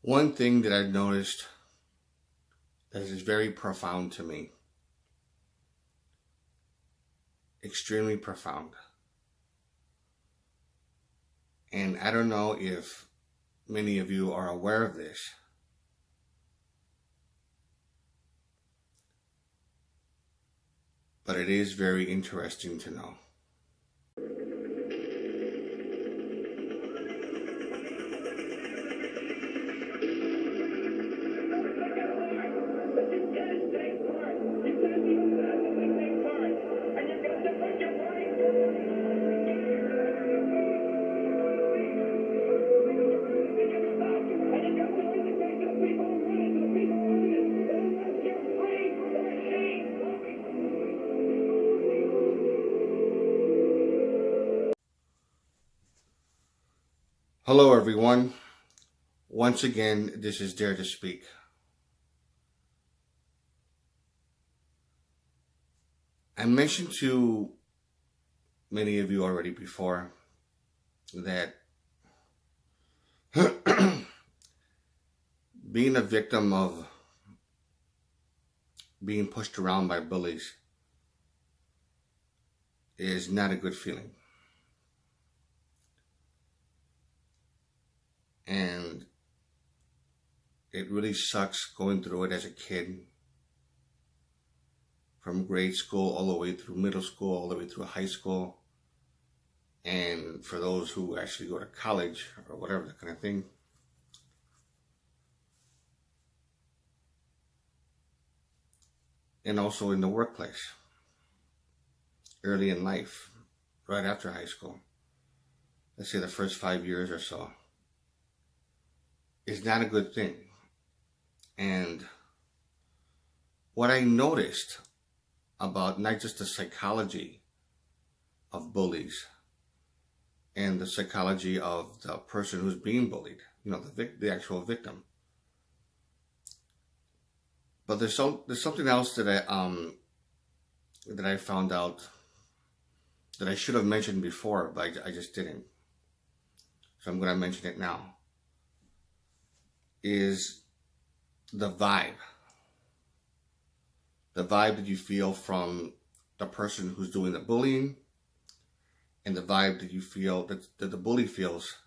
One thing that I've noticed that is very profound to me, extremely profound, and I don't know if many of you are aware of this, but it is very interesting to know. Hello everyone. Once again, this is Dare to Speak. I mentioned to many of you already before that being a victim of being pushed around by bullies is not a good feeling. And it really sucks going through it as a kid, from grade school all the way through middle school, all the way through high school, and for those who actually go to college or whatever, that kind of thing. And also in the workplace, early in life, right after high school, let's say the first 5 years or so, is not a good thing. And what I noticed about not just the psychology of bullies and the psychology of the person who's being bullied, the actual victim, but there's something else that I found out that I should have mentioned before, but I just didn't. So I'm going to mention it now. Is the vibe that you feel from the person who's doing the bullying, and the vibe that you feel that the bully feels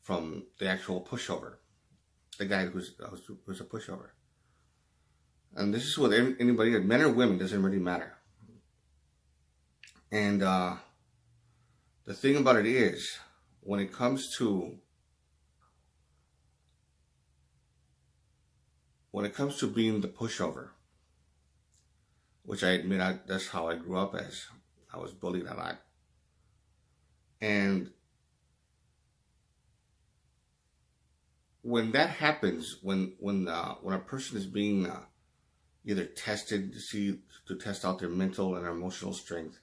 from the actual pushover, the guy who's a pushover. And this is with anybody, men or women, doesn't really matter. And the thing about it is, when it comes to being the pushover, which I admit that's how I grew up as. I was bullied a lot. And when that happens, when a person is being either tested to test out their mental and their emotional strength,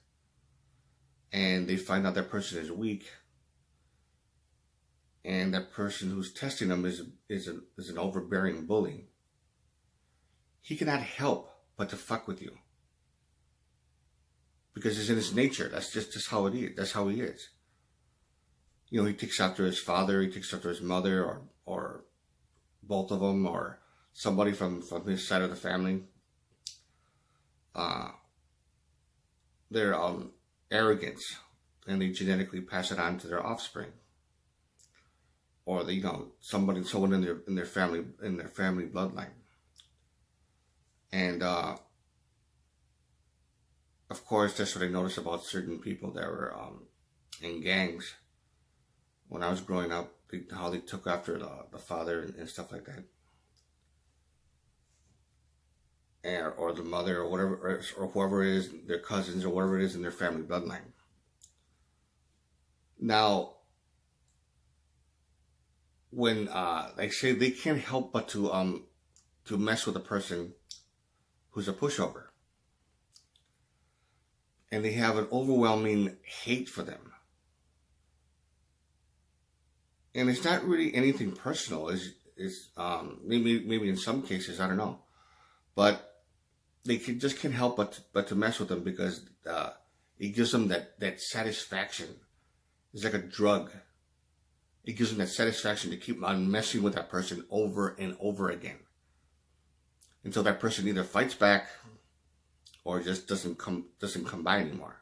and they find out that person is weak, and that person who's testing them is an overbearing bully, he cannot help but to fuck with you. Because it's in his nature. That's just how it is. That's how he is. He takes after his father, he takes after his mother, or both of them, or somebody from his side of the family. Their arrogance, and they genetically pass it on to their offspring. Or someone in their family bloodline. And of course, that's what I noticed about certain people that were in gangs when I was growing up, how they took after the father and stuff like that, or the mother, or whatever, or whoever it is, their cousins, or whatever it is in their family bloodline. Now, when like say, they can't help but to mess with a person who's a pushover. And they have an overwhelming hate for them. And it's not really anything personal. It's maybe in some cases, I don't know. But they just can't help but to mess with them, because it gives them that satisfaction. It's like a drug. It gives them that satisfaction to keep on messing with that person over and over again until that person either fights back or just doesn't come by anymore,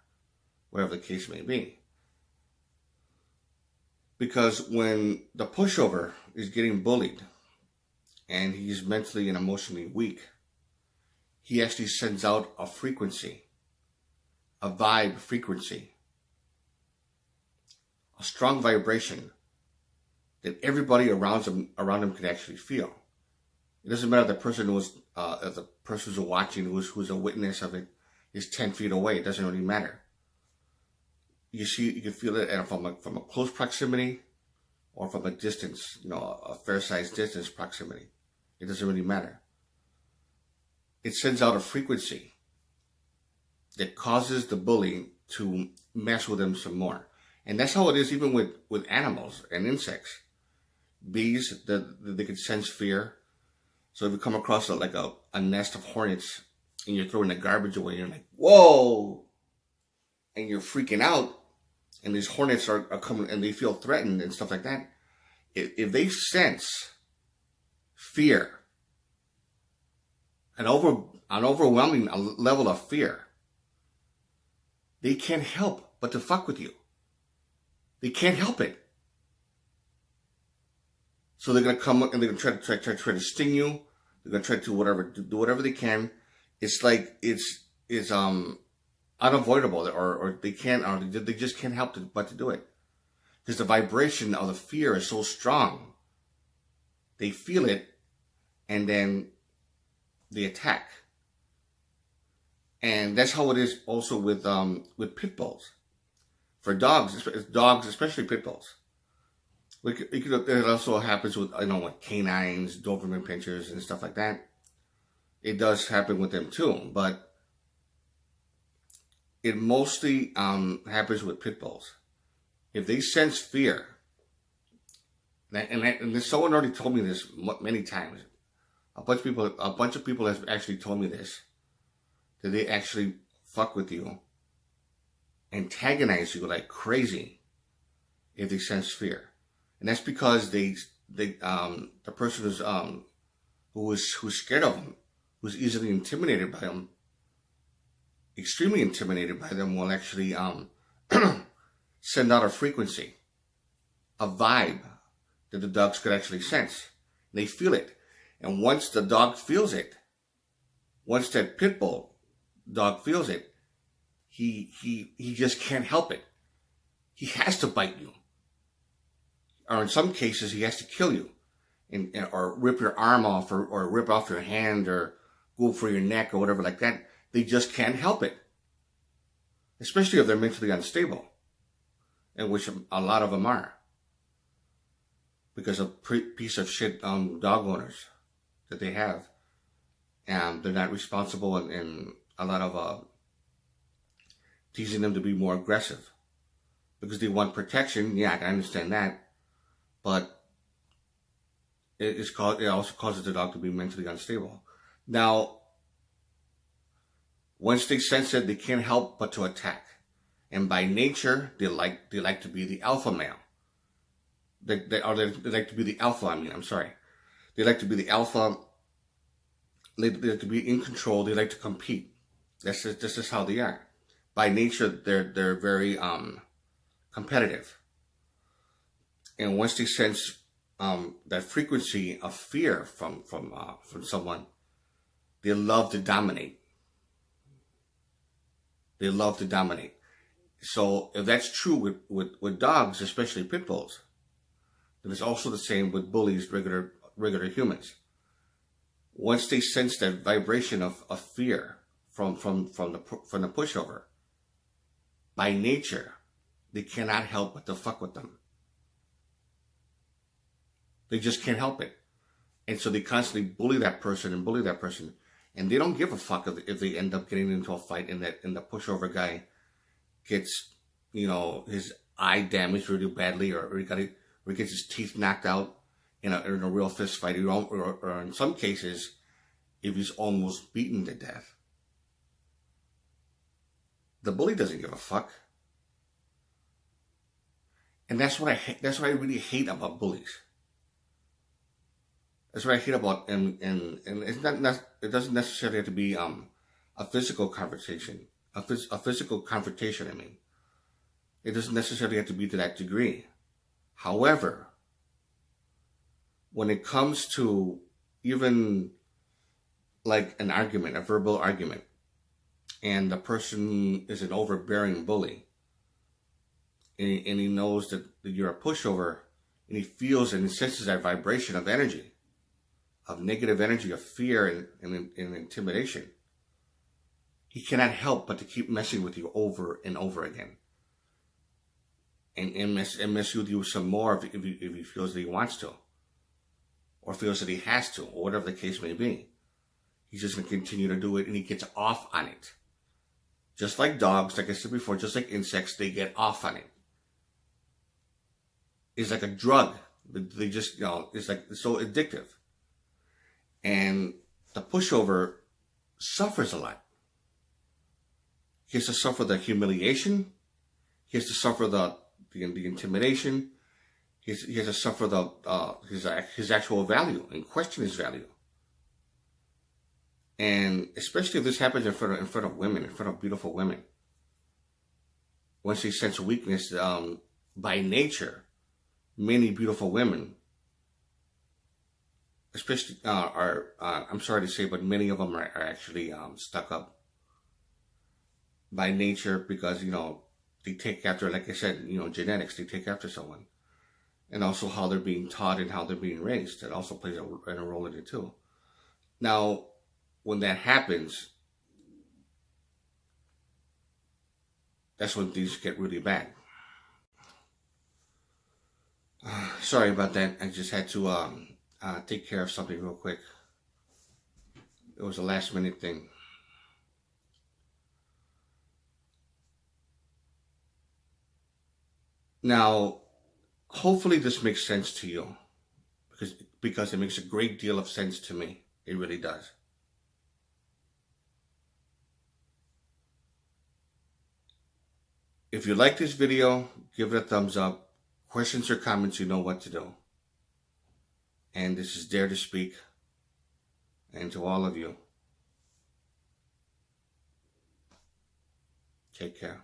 whatever the case may be. Because when the pushover is getting bullied and he's mentally and emotionally weak, he actually sends out a frequency, a vibe frequency, a strong vibration that everybody around him can actually feel. It doesn't matter if the person who's watching, who's a witness of it, is 10 feet away. It doesn't really matter. You can feel it from a close proximity or from a distance, a fair-sized distance proximity. It doesn't really matter. It sends out a frequency that causes the bully to mess with him some more. And that's how it is even with animals and insects. Bees, they can sense fear. So if you come across a nest of hornets and you're throwing the garbage away, you're like, whoa! And you're freaking out, and these hornets are coming and they feel threatened and stuff like that. If they sense fear, an overwhelming level of fear, they can't help but to fuck with you. They can't help it. So they're gonna come and they're gonna try to sting you. They're gonna try to do whatever they can. It's like it's unavoidable, or they can't, or they just can't help but to do it, because the vibration of the fear is so strong. They feel it, and then they attack. And that's how it is also with pit bulls. For dogs, especially pit bulls. It also happens with, with canines, Doberman pinschers, and stuff like that. It does happen with them too, but it mostly happens with pit bulls. If they sense fear, and someone already told me this many times. A bunch of people have actually told me this, that they actually fuck with you, antagonize you like crazy if they sense fear. And that's because the person who's scared of them, who's easily intimidated by them, extremely intimidated by them, will actually send out a frequency, a vibe that the dogs could actually sense. They feel it. And once the dog feels it, once that pit bull dog feels it, he just can't help it. He has to bite you. Or in some cases, he has to kill you, or rip your arm off, or rip off your hand, or go for your neck, or whatever like that. They just can't help it. Especially if they're mentally unstable, and which a lot of them are, because of piece of shit dog owners that they have, and they're not responsible, and a lot of teasing them to be more aggressive because they want protection. Yeah, I can understand that. But it also causes the dog to be mentally unstable. Now, once they sense it, they can't help but to attack. And by nature, they like to be the alpha male. They like to be the alpha. They like to be the alpha. They like to be in control. They like to compete. This is how they are. By nature, they're very competitive. And once they sense that frequency of fear from someone, they love to dominate. They love to dominate. So if that's true with dogs, especially pit bulls, then it's also the same with bullies, regular humans. Once they sense that vibration of fear from the pushover, by nature, they cannot help but to fuck with them. They just can't help it. And so they constantly bully that person. And they don't give a fuck if they end up getting into a fight and the pushover guy gets, his eye damaged really badly, or he gets his teeth knocked out in a real fist fight, or in some cases, if he's almost beaten to death. The bully doesn't give a fuck. And that's what I hate. That's what I really hate about bullies. That's what I hate about, and it's not it doesn't necessarily have to be a physical conversation, a physical confrontation. I mean, it doesn't necessarily have to be to that degree. However, when it comes to even like an argument, a verbal argument, and the person is an overbearing bully, and he knows that you're a pushover, and he feels and he senses that vibration of energy, of negative energy, of fear and intimidation, he cannot help but to keep messing with you over and over again. And mess with you some more if he feels that he wants to, or feels that he has to, or whatever the case may be. He's just going to continue to do it, and he gets off on it. Just like dogs, like I said before, just like insects, they get off on it. It's like a drug. They just, it's like, it's so addictive. And the pushover suffers a lot. He has to suffer the humiliation. He has to suffer the intimidation. He has to suffer his actual value and question his value. And especially if this happens in front of women, in front of beautiful women. Once they sense weakness, by nature, many beautiful women, especially I'm sorry to say, but many of them are actually stuck up by nature, because they take after, like I said, genetics. They take after someone, and also how they're being taught and how they're being raised. That also plays a role in it too. Now, when that happens, that's when things get really bad. Sorry about that. I just had to take care of something real quick. It was a last minute thing. Now, hopefully this makes sense to you, because it makes a great deal of sense to me. It really does. If you like this video, give it a thumbs up. Questions or comments, you know what to do. And this is Dare to Speak. And to all of you, take care.